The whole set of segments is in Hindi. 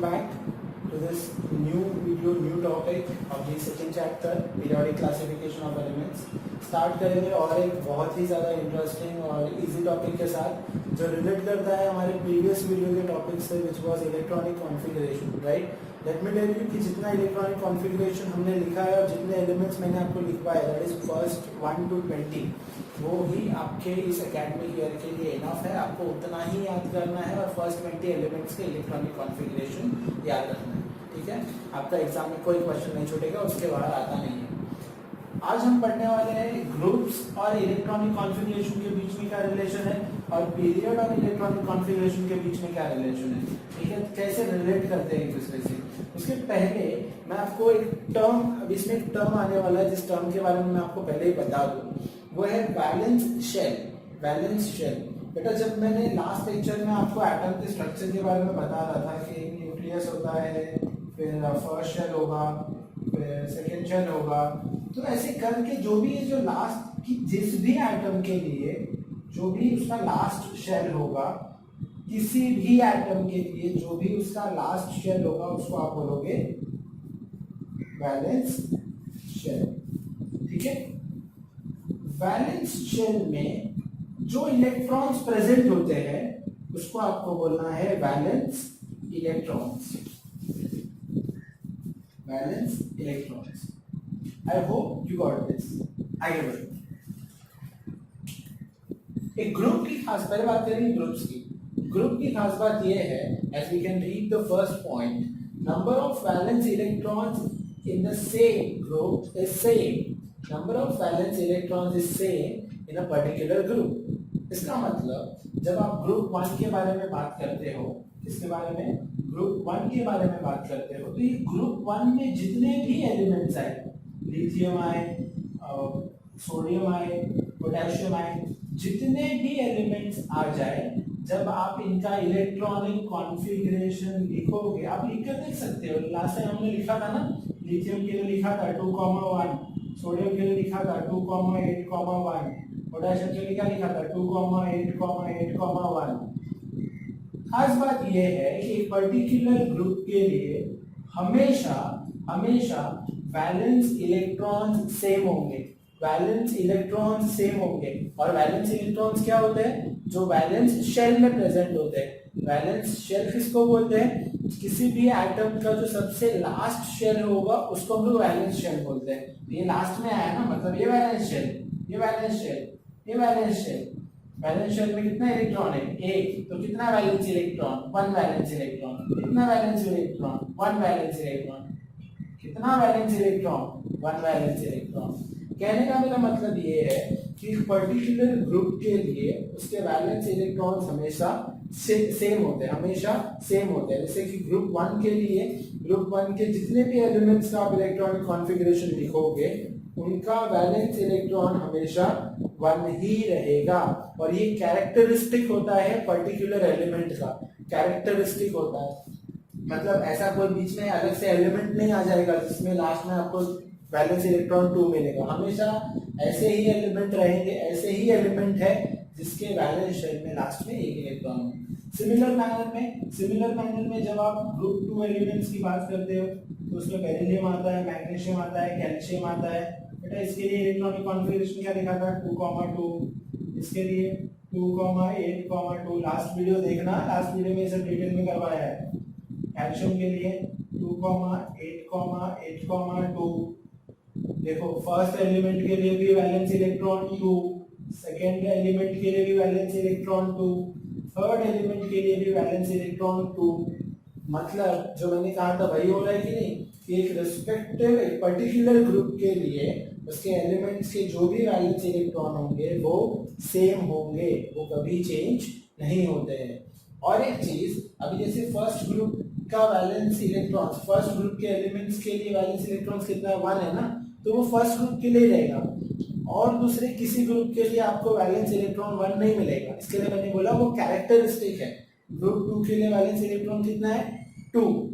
back to this new video, new topic of the second chapter, periodic classification of elements. Start करेंगे और एक बहुत ही ज़्यादा इंटरेस्टिंग और इजी टॉपिक के साथ जो रिलेट करता है हमारे प्रीवियस वीडियो के टॉपिक से, which was electronic configuration, right. Let me tell you कि जितना इलेक्ट्रॉनिक कॉन्फ़िगरेशन हमने लिखा है और जितने एलिमेंट्स मैंने आपको लिखवाए, दैट इज फर्स्ट 1 to 20, वो ही आपके इस एकेडमिक ईयर के लिए इनफ है। आपको उतना ही याद करना है और फर्स्ट 20 एलिमेंट्स के इलेक्ट्रॉनिक कॉन्फ़िगरेशन याद रखना है, ठीक है। आपका एग्जाम में कोई क्वेश्चन नहीं छूटेगा, उसके बाहर आता नहीं है। आज हम पढ़ने वाले हैं ग्रुप्स और इलेक्ट्रॉनिक कॉन्फ़िगरेशन के बीच में क्या रिलेशन है और पीरियड और इलेक्ट्रॉनिक कॉन्फ़िगरेशन के बीच में क्या रिलेशन है, ठीक है। कैसे रिलेट करते हैं एक दूसरे से। उसके पहले मैं आपको एक टर्म, अब इसमें एक टर्म आने वाला है जिस टर्म के बारे में मैं आपको पहले ही बता दूं, वो है वैलेंस शेल। वैलेंस शेल बेटा, जब मैंने लास्ट लेक्चर में आपको एटम के स्ट्रक्चर के बारे में बता रहा था कि न्यूक्लियस होता है, फिर फर्स्ट शेल होगा, फिर सेकेंड शेल होगा, तो ऐसे करके जो भी जो लास्ट की जिस भी एटम के लिए जो भी उसका लास्ट शेल होगा, किसी भी एटम के लिए जो भी उसका लास्ट शेल होगा उसको आप बोलोगे वैलेंस शेल, ठीक है। वैलेंस शेल में जो इलेक्ट्रॉन्स प्रेजेंट होते हैं उसको आपको बोलना है valence electrons. Valence electrons. I hope you got this. आगे बढ़ो। एक ग्रुप की खास, पहले बात करेंगे ग्रुप्स की। ग्रुप की खास बात यह है, as we can read the first point, number of valence electrons in the same group is same. Number of valence electrons is same in a particular group. इसका मतलब जब आप ग्रुप 1 के बारे में बात करते हो, किसके बारे में? ग्रुप 1 के बारे में बात करते हो, तो ये ग्रुप 1 में जितने भी एलिमेंट्स आए, लिथियम आए, सोडियम आए, पोटेशियम आए, जितने भी एलिमेंट्स आ जाए, जब आप इनका इलेक्ट्रॉनिक कॉन्फ़िगरेशन लिखोगे, आप लिख कर देख सकते हो। लास्ट टाइम हमने लिखा था ना, लिथियम के लिए लिखा था 2,1, सोडियम के लिए लिखा था 2,8,1, पोटेशियम के लिए क्या लिखा था 2,8,8,1। खास बात यह है कि एक पर्टिकुलर ग्रुप के लिए हमेशा हमेशा वैलेंस इलेक्ट्रॉन्स सेम होंगे। वैलेंस इलेक्ट्रॉन्स सेम होंगे। और वैलेंस इलेक्ट्रॉन्स क्या होते हैं? जो वैलेंस शेल में प्रेजेंट होते हैं। वैलेंस शेल किसको बोलते हैं? किसी भी एटम का जो सबसे लास्ट शेल होगा उसको हम लोग वैलेंस शेल बोलते हैं। ये लास्ट में आया ना, मतलब ये वैलेंस शेल, ये वैलेंस शेल, ये वैलेंस शेल। वैलेंस शेल में कितना इलेक्ट्रॉन है? एक। तो कितना वैलेंस इलेक्ट्रॉन? 1 valence electron. कितना वैलेंस इलेक्ट्रॉन? 1 valence electron. कितना वैलेंस इलेक्ट्रॉन? 1 valence electron. कहने का मेरा मतलब ये है कि पर्टिकुलर ग्रुप के लिए उसके वैलेंस इलेक्ट्रॉन्स हमेशा सेम होते हैं, हमेशा सेम होते हैं। जैसे कि ग्रुप 1 के लिए, ग्रुप 1 के जितने भी एलिमेंट्स का आप इलेक्ट्रॉनिक कॉन्फ़िगरेशन लिखोगे, उनका वैलेंस इलेक्ट्रॉन हमेशा 1 ही रहेगा। और ये कैरेक्टरिस्टिक होता है पर्टिकुलर एलिमेंट का, कैरेक्टरिस्टिक होता है। मतलब ऐसा कोई बीच में अलग से एलिमेंट नहीं आ जाएगा जिसमें लास्ट में आपको वैलेंस इलेक्ट्रॉन 2 मिलेगा। हमेशा ऐसे ही एलिमेंट रहेंगे, ऐसे ही एलिमेंट है जिसके वैलेंस शेल में लास्ट में एक इलेक्ट्रॉन हो। सिमिलर मैनर में जब आप ग्रुप 2 एलिमेंट्स की बात करते हो तो उसमें बेरिलियम आता है, मैग्नीशियम आता है, कैल्शियम आता है। बेटा इसके लिए इलेक्ट्रॉनिक कॉन्फ़िगरेशन क्या लिखा था? 2,2। इसके लिए 2,8,2। लास्ट वीडियो देखना, लास्ट वीडियो में सब डिटेल में करवाया है। कैल्शियम के लिए 2,8,8,2। देखो फर्स्ट एलिमेंट के लिए भी वैलेंस इलेक्ट्रॉन 2, सेकेंड एलिमेंट के लिए भी वैलेंस इलेक्ट्रॉन 2, थर्ड एलिमेंट के लिए भी वैलेंस इलेक्ट्रॉन 2। मतलब जो मैंने कहा था वही हो रहा है कि नहीं, कि एक रिस्पेक्टिव, एक पर्टिकुलर ग्रुप के लिए उसके एलिमेंट्स के जो भी वैलेंस इलेक्ट्रॉन होंगे वो सेम होंगे, वो कभी चेंज नहीं होते हैं। और एक चीज, अभी जैसे फर्स्ट ग्रुप का वैलेंस इलेक्ट्रॉन्स, फर्स्ट ग्रुप के एलिमेंट्स के लिए वैलेंस इलेक्ट्रॉन्स कितना? 1 है ना, तो वो फर्स्ट ग्रुप के लिए रहेगा। और दूसरे किसी ग्रुप के लिए आपको वैलेंस इलेक्ट्रॉन 1 नहीं मिलेगा। इसके लिए मैंने बोला वो कैरेक्टरिस्टिक है। ग्रुप 2 के लिए वैलेंस इलेक्ट्रॉन कितना है? 2।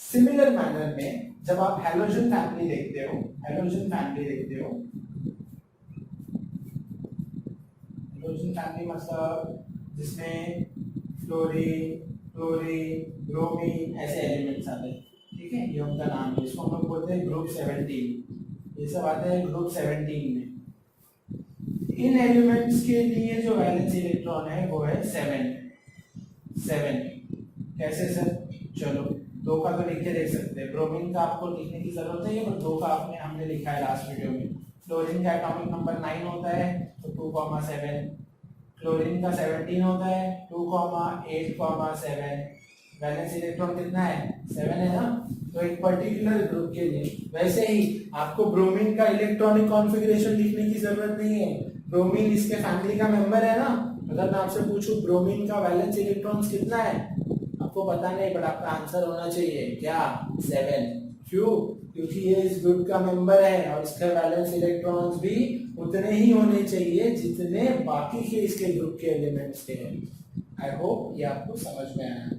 सिमिलर मैनर में जब आप हैलोजन फैमिली देखते हो, हैलोजन फैमिली मतलब जिसमें फ्लोरीन, क्लोरीन, ब्रोमीन, ऐसे एलिमेंट्स आते हैं। ठीक है, ये उनका नाम है, इसको हम लोग बोलते हैं ग्रुप 17। ये सब आते हैं ग्रुप 17 में। इन एलिमेंट्स के लिए जो वैलेंस इलेक्ट्रॉन है वो है 7। कैसे सर? चलो, 2 का तो लिख के देख सकते हैं। ब्रोमीन का आपको लिखने की जरूरत नहीं है, पर 2 का आपने हमने लिखा है लास्ट वीडियो में। क्लोरीन का एटॉमिक नंबर 9 होता है, तो 2,7। क्लोरीन का 17 होता है, 2,8,7। वैलेंस इलेक्ट्रॉन कितना है? 7 है ना। तो एक पर्टिकुलर ग्रुप के लिए, वैसे ही आपको ब्रोमीन का इलेक्ट्रॉनिक कॉन्फ़िगरेशन लिखने की जरूरत नहीं है। ब्रोमीन इसके फैमिली का मेंबर है ना। अगर मैं आपसे पूछूं ब्रोमीन का वैलेंस इलेक्ट्रॉन कितना है, आपको पता नहीं, बट आपका आंसर होना चाहिए क्या? 7। क्यों? क्योंकि ये इस ग्रुप का मेंबर है और इसके वैलेंस इलेक्ट्रॉन्स भी उतने ही होने चाहिए जितने बाकी के इसके ग्रुप के एलिमेंट्स के हैं। आई होप ये आपको समझ में आया,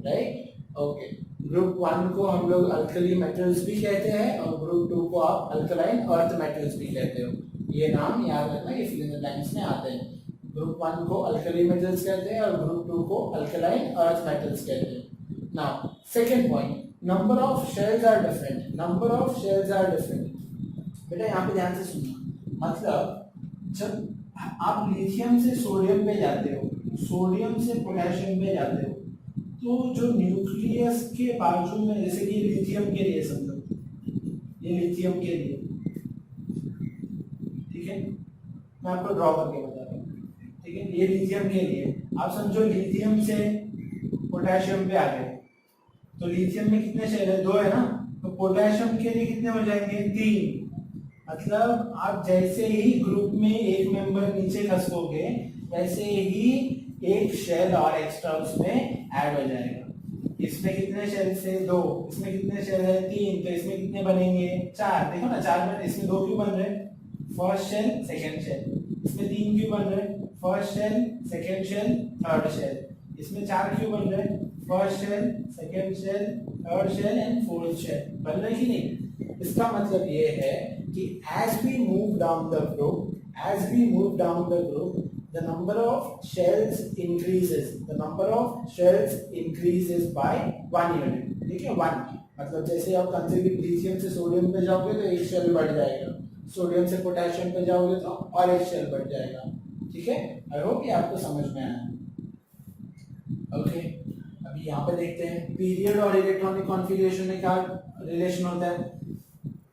राइट? ओके, ग्रुप 1 को हम लोग अल्कली मेटल्स भी कहते हैं और ग्रुप 2 को आप अल्कलाइन अर्थ मेटल्स भी कहते हो। ये नाम याद रखना, ये फिल इन द ब्लैंक्स में आते हैं। ग्रुप 1 को अल्कली मेटल्स कहते हैं और ग्रुप 2 को अल्कलाइन अर्थ मेटल्स कहते हैं। Now second point, number of shells are different. Number of shells are different. बेटा यहाँ पे ध्यान से सुनना, मतलब जब आप लिथियम से सोडियम पे जाते हो, सोडियम से पोटेशियम पे जाते हो, तो जो न्यूक्लियस के बाजू में, जैसे कि लिथियम के लिए समझो, ये लिथियम के लिए, ठीक है, मैं आपको ड्रॉ करके बता रहा हूँ। ठीक है, ये लिथियम के लिए आप समझो, लिथियम से पोटेशियम पे आ गए, तो लिथियम में कितने शेल है? 2 है ना। तो पोटेशियम के लिए कितने हो जाएंगे? 3। मतलब आप जैसे ही ग्रुप में एक मेंबर नीचे खसकोगे, वैसे ही एक शेल और एक्स्ट्रा उसमें ऐड हो जाएगा। इसमें कितने शेल से? 2। इसमें कितने शेल है? 3। तो इसमें कितने बनेंगे? 4। देखो ना, 4 बने। इसमें 2 क्यों बन रहे? First shell, second shell. इसमें 3 क्यों बन रहे? First shell, second shell, third shell. इसमें 4 क्यों बन रहे? First shell, second shell, third shell and fourth shell. बन रहे कि नहीं? इसका मतलब ये है कि as we move down the group, the number of shells increases. The number of shells increases by 1 unit. ठीक है, 1। मतलब जैसे आप कंसिडर लिथियम से सोडियम पे जाओगे तो एक शेल बढ़ जाएगा, सोडियम से पोटेशियम पे जाओगे तो और एक शेल बढ़ जाएगा। ठीक है, आई होप ये आपको समझ में आया। ओके, अभी यहाँ पे देखते हैं पीरियड और इलेक्ट्रॉनिक कॉन्फ़िगरेशन में क्या रिलेशन होता है।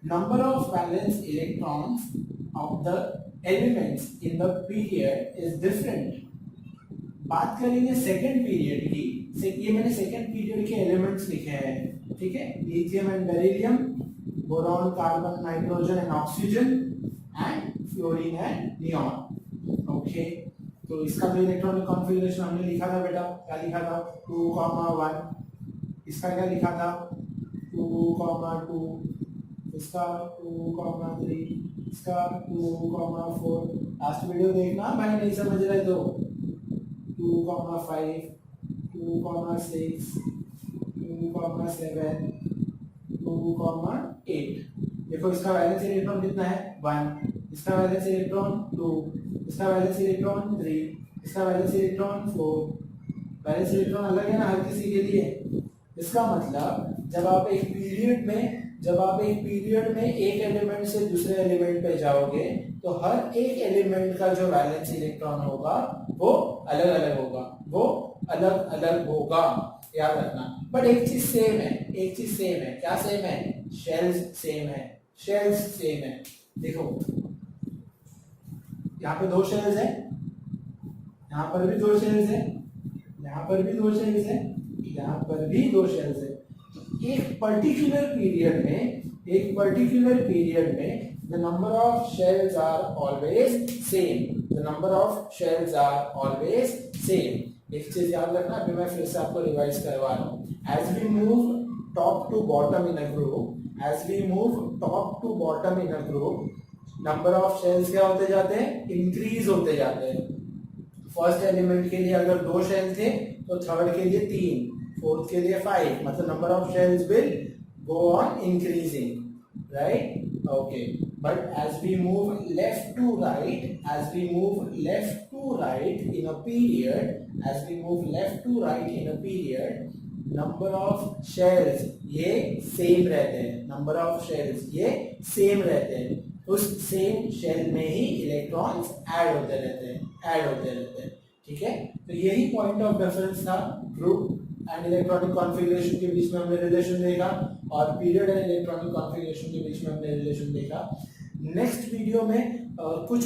Number of valence electrons of the elements in the period is different. बात करेंगे सेकंड पीरियड की। ये मैंने सेकंड पीरियड के एलिमेंट्स लिखे हैं। ठीक है, lithium and beryllium, boron, carbon, nitrogen and oxygen, and fluorine and neon. Okay, तो इसका जो इलेक्ट्रॉनिक कॉन्फ़िगरेशन हमने लिखा था बेटा, क्या लिखा था? 2,1। इसका क्या लिखा था? 2,2। इसका 2,3। इसका 2,4। लास्ट वीडियो देखना भाई, नहीं समझ रहे तो 2,5, 2,6, 2,7, 2,8। देखो इसका वैलेंस इलेक्ट्रॉन कितना है? 1। इसका वैलेंस इलेक्ट्रॉन 2। इसका वैलेंस इलेक्ट्रॉन 3। इसका वैलेंस इलेक्ट्रॉन 4। वैलेंस इलेक्ट्रॉन अलग है ना हर किसी के लिए। इसका मतलब जब आप एक पीरियड में एक एलिमेंट से दूसरे एलिमेंट पे जाओगे, तो हर एक एलिमेंट का जो वैलेंस इलेक्ट्रॉन होगा वो अलग अलग होगा, याद रखना। बट एक चीज सेम है। क्या सेम है? शेल्स सेम है। देखो यहाँ पे 2 शेल्स है, यहाँ पर भी 2 शेल्स है, यहाँ पर भी 2 शेल्स है, यहाँ पर भी 2 शेल्स है। एक पर्टिकुलर पीरियड में the number of shells are always same। एक चीज याद रखना, अभी मैं फिर से आपको रिवाइज करवा रहा हूँ। as we move top to bottom in a group, number of shells क्या होते जाते हैं? इंक्रीज होते जाते हैं। फर्स्ट एलिमेंट के लिए अगर 2 शेल थे तो थर्ड के लिए 3, फोर्थ के लिए 5, मतलब number of shells will go on increasing, right? Okay, but as we move left to right in a period, as we move left to right in a period, number of shells ये सेम रहते हैं, नंबर ऑफ शेल्स ये सेम रहते हैं, उस सेम शेल में ही इलेक्ट्रॉन्स ऐड होते रहते हैं, ठीक है। तो यही पॉइंट ऑफ डिफरेंस था ग्रुप एंड इलेक्ट्रॉनिक कॉन्फ़िगरेशन के बीच में हमने रिलेशन देखा, और पीरियड एंड इलेक्ट्रॉनिक कॉन्फ़िगरेशन के बीच में हमने रिलेशन देखा। नेक्स्ट वीडियो में कुछ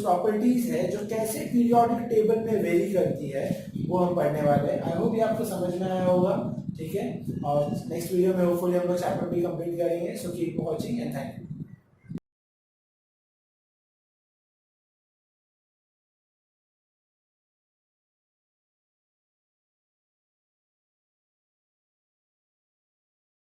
प्रॉपर्टीज है जो कैसे पीरियोडिक टेबल में वेरी करती है, वो हम पढ़ने वाले हैं। आई होप ये आपको समझ में आया होगा, ठीक है। और नेक्स्ट वीडियो में होपफुली हम लोग चैप्टर भी कंप्लीट करेंगे। So keep watching and thank you.